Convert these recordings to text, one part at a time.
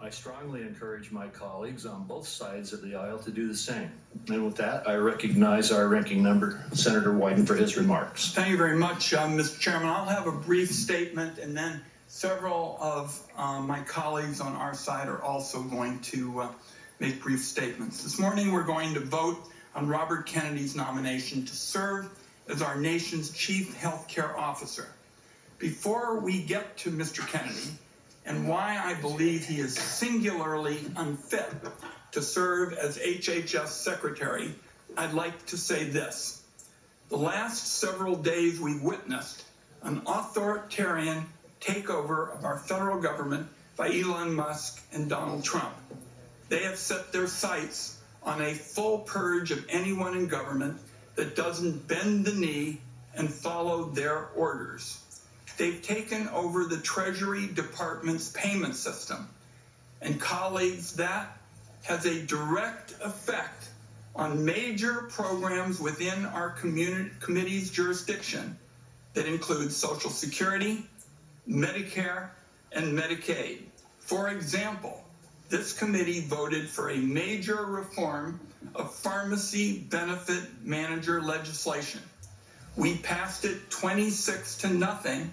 I strongly encourage my colleagues on both sides of the aisle to do the same. And with that, I recognize our ranking member, Senator Wyden, for his remarks. Thank you very much, Mr. Chairman. I'll have a brief statement, and then several of my colleagues on our side are also going to make brief statements. This morning, we're going to vote on Robert Kennedy's nomination to serve as our nation's chief healthcare officer. Before we get to Mr. Kennedy, and why I believe he is singularly unfit to serve as HHS Secretary, I'd like to say this. The last several days we've witnessed an authoritarian takeover of our federal government by Elon Musk and Donald Trump. They have set their sights on a full purge of anyone in government that doesn't bend the knee and follow their orders. They've taken over the Treasury Department's payment system. And colleagues, that has a direct effect on major programs within our committee's jurisdiction that include Social Security, Medicare, and Medicaid. For example, this committee voted for a major reform of pharmacy benefit manager legislation. We passed it 26-0,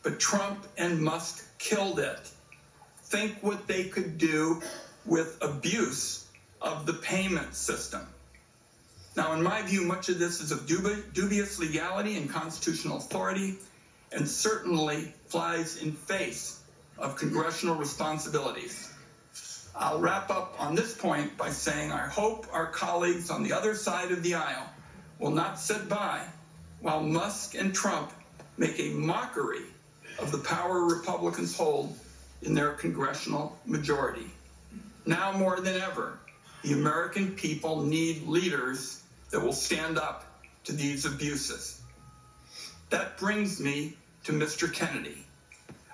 but Trump and Musk killed it. Think what they could do with abuse of the payment system. Now, in my view, much of this is of dubious legality and constitutional authority, and certainly flies in face of congressional responsibilities. I'll wrap up on this point by saying I hope our colleagues on the other side of the aisle will not sit by while Musk and Trump make a mockery of the power Republicans hold in their congressional majority. Now more than ever, the American people need leaders that will stand up to these abuses. That brings me to Mr. Kennedy.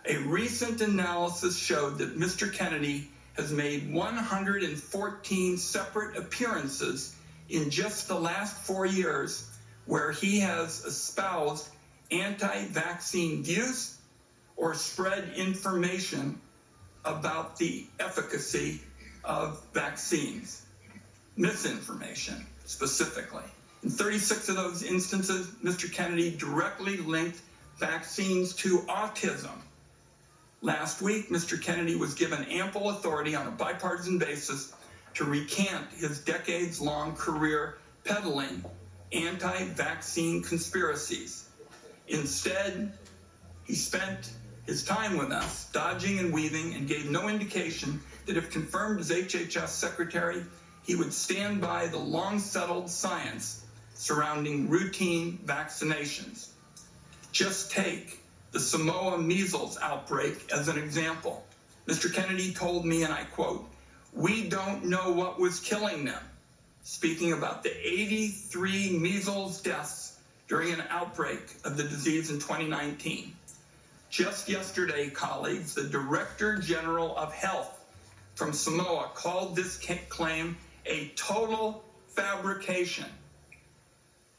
A recent analysis showed that Mr. Kennedy has made 114 separate appearances in just the last 4 years where he has espoused anti-vaccine views or spread information about the efficacy of vaccines. Misinformation, specifically. In 36 of those instances, Mr. Kennedy directly linked vaccines to autism. Last week, Mr. Kennedy was given ample authority on a bipartisan basis to recant his decades-long career peddling anti-vaccine conspiracies. Instead, he spent his time with us dodging and weaving and gave no indication that if confirmed as HHS Secretary, he would stand by the long-settled science surrounding routine vaccinations. Just take the Samoa measles outbreak as an example. Mr. Kennedy told me, and I quote, "We don't know what was killing them," speaking about the 83 measles deaths during an outbreak of the disease in 2019. Just yesterday, colleagues, the Director General of Health from Samoa called this claim a total fabrication.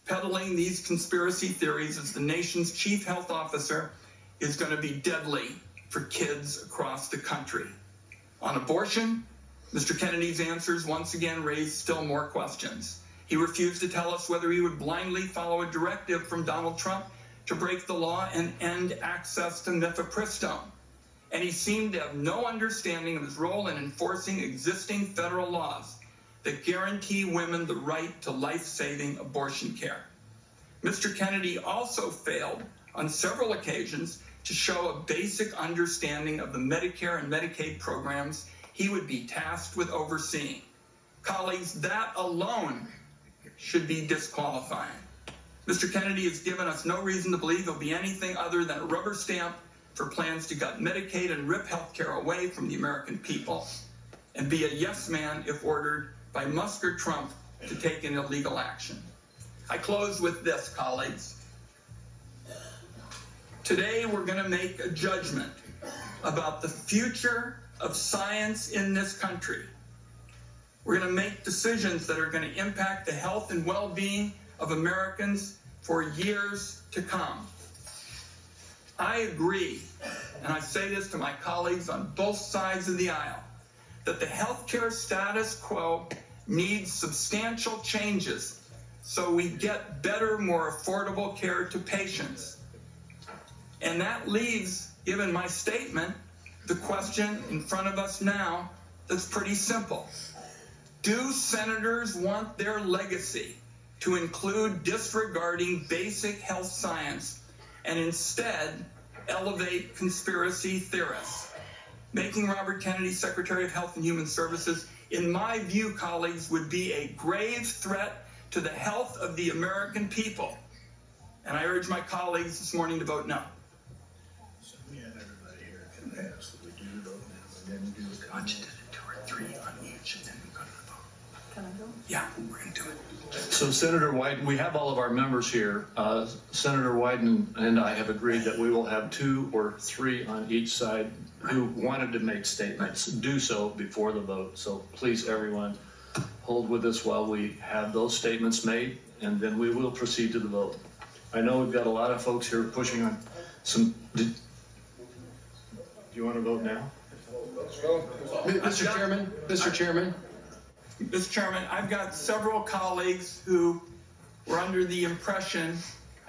Peddling these conspiracy theories as the nation's chief health officer is going to be deadly for kids across the country. On abortion, Mr. Kennedy's answers once again raised still more questions. He refused to tell us whether he would blindly follow a directive from Donald Trump to break the law and end access to mifepristone. And he seemed to have no understanding of his role in enforcing existing federal laws that guarantee women the right to life-saving abortion care. Mr. Kennedy also failed on several occasions to show a basic understanding of the Medicare and Medicaid programs he would be tasked with overseeing. Colleagues, that alone should be disqualifying. Mr. Kennedy has given us no reason to believe there'll be anything other than a rubber stamp for plans to gut Medicaid and rip health care away from the American people, and be a yes man if ordered by Musk or Trump to take an illegal action. I close with this, colleagues. Today we're going to make a judgment about the future of science in this country. We're going to make decisions that are going to impact the health and well-being of Americans for years to come. I agree, and I say this to my colleagues on both sides of the aisle, that the healthcare status quo needs substantial changes so we get better, more affordable care to patients. And that leaves, given my statement, the question in front of us now that's pretty simple. Do senators want their legacy to include disregarding basic health science and instead elevate conspiracy theorists? Making Robert Kennedy Secretary of Health and Human Services, in my view, colleagues, would be a grave threat to the health of the American people. And I urge my colleagues this morning to vote no. So we have everybody here can ask that we do vote now and then do the constant 2 or 3 on each and then we go to the vote. Can I go? Yeah, we're going to do it. So Senator Wyden, we have all of our members here. Senator Wyden and I have agreed that we will have 2 or 3 on each side who wanted to make statements do so before the vote. So please, everyone, hold with us while we have those statements made, and then we will proceed to the vote. I know we've got a lot of folks here pushing on some. Do you want to vote now? Let's go. Mr. Chairman, Mr. Chairman, I've got several colleagues who were under the impression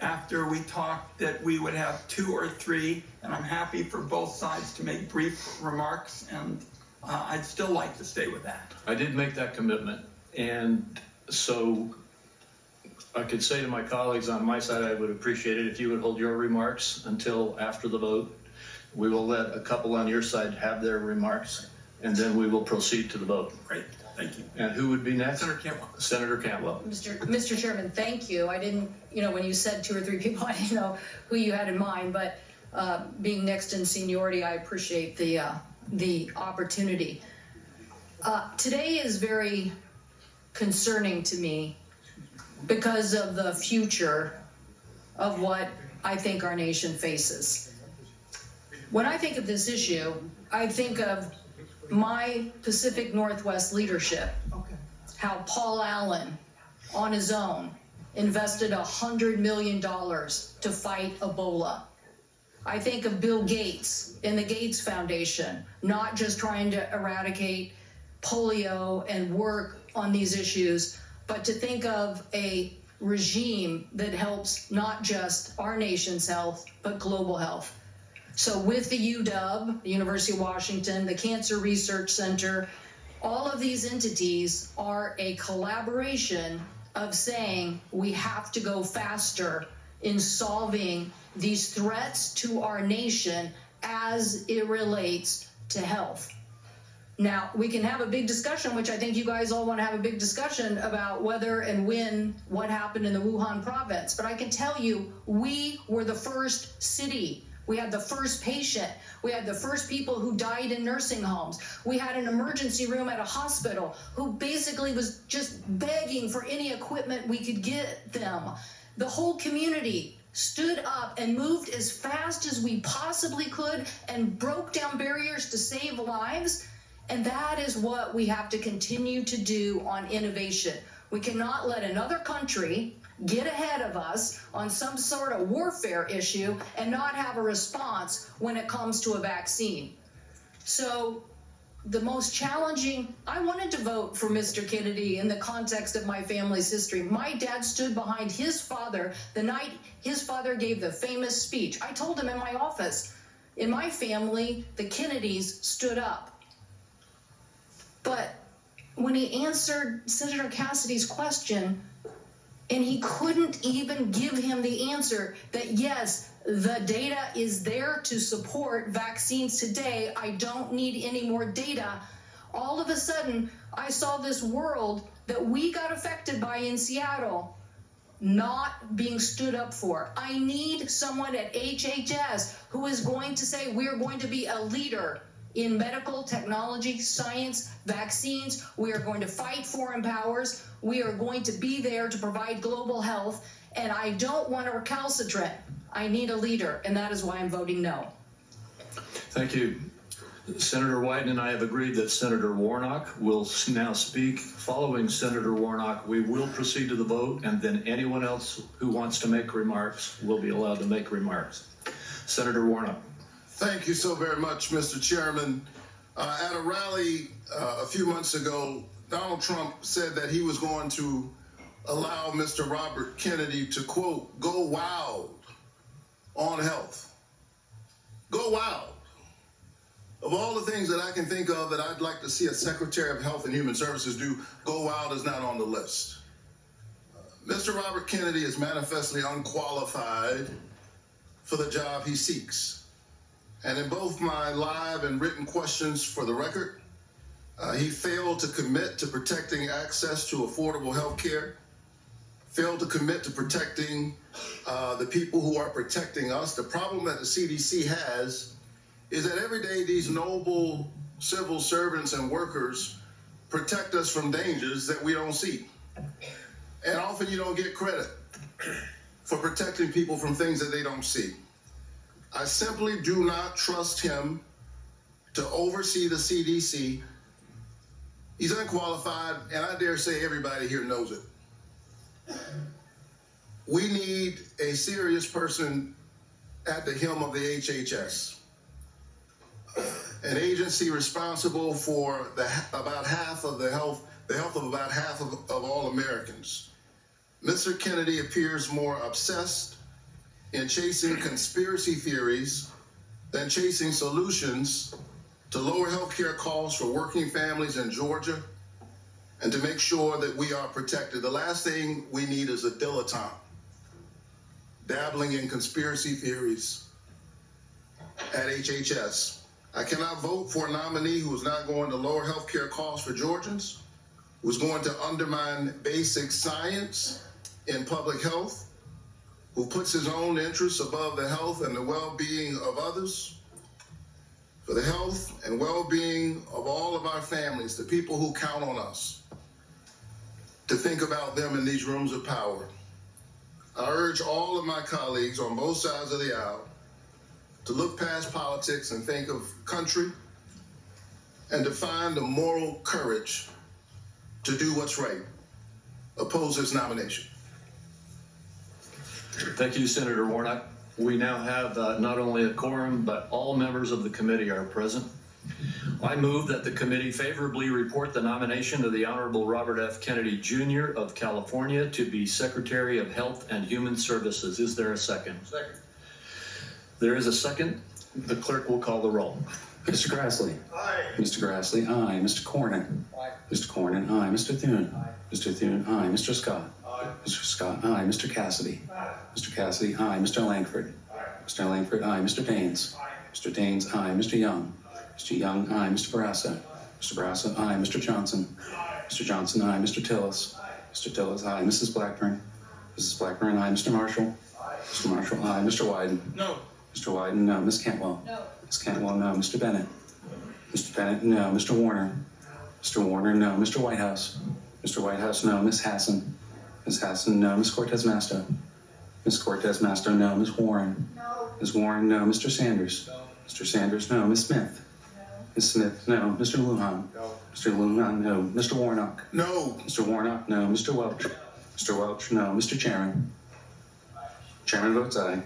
after we talked that we would have 2 or 3, and I'm happy for both sides to make brief remarks, and I'd still like to stay with that. I did make that commitment, and so I could say to my colleagues on my side, I would appreciate it if you would hold your remarks until after the vote. We will let a couple on your side have their remarks, and then we will proceed to the vote. Great, thank you. And who would be next? Senator Cantwell. Senator Cantwell. Mr. Chairman, thank you. I didn't, when you said 2 or 3 people, I didn't know who you had in mind, but being next in seniority, I appreciate the opportunity. Today is very concerning to me because of the future of what I think our nation faces. When I think of this issue, I think of my Pacific Northwest leadership, how Paul Allen, on his own, invested $100 million to fight Ebola. I think of Bill Gates and the Gates Foundation, not just trying to eradicate polio and work on these issues, but to think of a regime that helps not just our nation's health, but global health. So with the UW, the University of Washington, the Cancer Research Center, all of these entities are a collaboration of saying we have to go faster in solving these threats to our nation as it relates to health. Now, we can have a big discussion, which I think you guys all want to have a big discussion about whether and when what happened in the Wuhan province. But I can tell you, we were the first city. We had the first patient. We had the first people who died in nursing homes. We had an emergency room at a hospital who basically was just begging for any equipment we could get them. The whole community stood up and moved as fast as we possibly could and broke down barriers to save lives. And that is what we have to continue to do on innovation. We cannot let another country get ahead of us on some sort of warfare issue and not have a response when it comes to a vaccine. So the most challenging, I wanted to vote for Mr. Kennedy in the context of my family's history. My dad stood behind his father the night his father gave the famous speech. I told him in my office, in my family, the Kennedys stood up. But when he answered Senator Cassidy's question, and he couldn't even give him the answer that, yes, the data is there to support vaccines today. I don't need any more data. All of a sudden, I saw this world that we got affected by in Seattle not being stood up for. I need someone at HHS who is going to say we are going to be a leader in medical technology, science, vaccines. We are going to fight foreign powers. We are going to be there to provide global health. And I don't want a recalcitrant. I need a leader, and that is why I'm voting no. Thank you. Senator Wyden and I have agreed that Senator Warnock will now speak. Following Senator Warnock, we will proceed to the vote, and then anyone else who wants to make remarks will be allowed to make remarks. Senator Warnock. Thank you so very much, Mr. Chairman. At a rally a few months ago, Donald Trump said that he was going to allow Mr. Robert Kennedy to, quote, go wild on health. Go wild. Of all the things that I can think of that I'd like to see a Secretary of Health and Human Services do, go wild is not on the list. Mr. Robert Kennedy is manifestly unqualified for the job he seeks. And in both my live and written questions for the record, he failed to commit to protecting access to affordable health care, failed to commit to protecting the people who are protecting us. The problem that the CDC has is that every day these noble civil servants and workers protect us from dangers that we don't see. And often you don't get credit for protecting people from things that they don't see. I simply do not trust him to oversee the CDC. He's unqualified, and I dare say everybody here knows it. We need a serious person at the helm of the HHS, an agency responsible for about half of the health of about half of all Americans. Mr. Kennedy appears more obsessed in chasing conspiracy theories than chasing solutions to lower healthcare costs for working families in Georgia and to make sure that we are protected. The last thing we need is a dilettante dabbling in conspiracy theories at HHS. I cannot vote for a nominee who is not going to lower healthcare costs for Georgians, who's going to undermine basic science in public health, who puts his own interests above the health and the well-being of others. For the health and well-being of all of our families, the people who count on us, to think about them in these rooms of power. I urge all of my colleagues on both sides of the aisle to look past politics and think of country and to find the moral courage to do what's right. Oppose this nomination. Thank you, Senator Warnock. We now have not only a quorum, but all members of the committee are present. I move that the committee favorably report the nomination of the Honorable Robert F. Kennedy, Jr. of California to be Secretary of Health and Human Services. Is there a second? Second. There is a second. The clerk will call the roll. Mr. Grassley. Aye. Mr. Grassley, aye. Mr. Cornyn. Aye. Mr. Cornyn, aye. Mr. Thune. Aye. Mr. Thune, aye. Mr. Scott. Aye. Mr. Scott, aye. Mr. Cassidy. Aye. Mr. Cassidy, aye. Mr. Langford. Aye. Mr. Langford, aye. Mr. Daines. Aye. Mr. Daines, aye. Mr. Young. Mr. Young, aye. Mr. Barrasso. Mr. Barrasso, aye. Mr. Johnson. Mr. Johnson, aye. Mr. Tillis. Mr. Tillis, aye. Mrs. Blackburn. Mrs. Blackburn, aye. Mr. Marshall. Mr. Marshall, aye. Mr. Wyden. No. Mr. Wyden, no. Ms. Cantwell. No. Ms. Cantwell, no. Mr. Bennett. Mr. Bennett, no. Mr. Warner. Mr. Warner, no. Mr. Whitehouse. Mr. Whitehouse, no. Ms. Hassan. Ms. Hassan, no. Ms. Cortez Masto. Ms. Cortez Masto, no. Ms. Warren. No. Ms. Warren, no. Mr. Sanders. No. Mr. Sanders, no. Ms. Smith. No. Ms. Smith, no. Mr. Lujan. No. Mr. Lujan, no. Mr. Warnock. No. Mr. Warnock, no. Mr. Welch. Mr. Welch, no. Mr. Chairman. Chairman votes aye.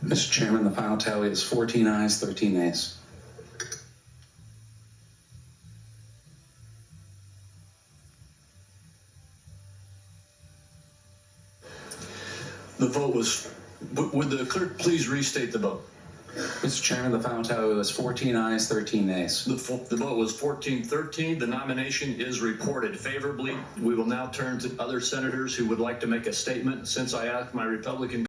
Mr. Chairman, the final tally is 14 ayes, 13 nays. The vote was, would the clerk please restate the vote? Mr. Chairman, the final tally was 14 ayes, 13 nays. The vote was 14-13. The nomination is reported favorably. We will now turn to other senators who would like to make a statement. Since I asked my Republican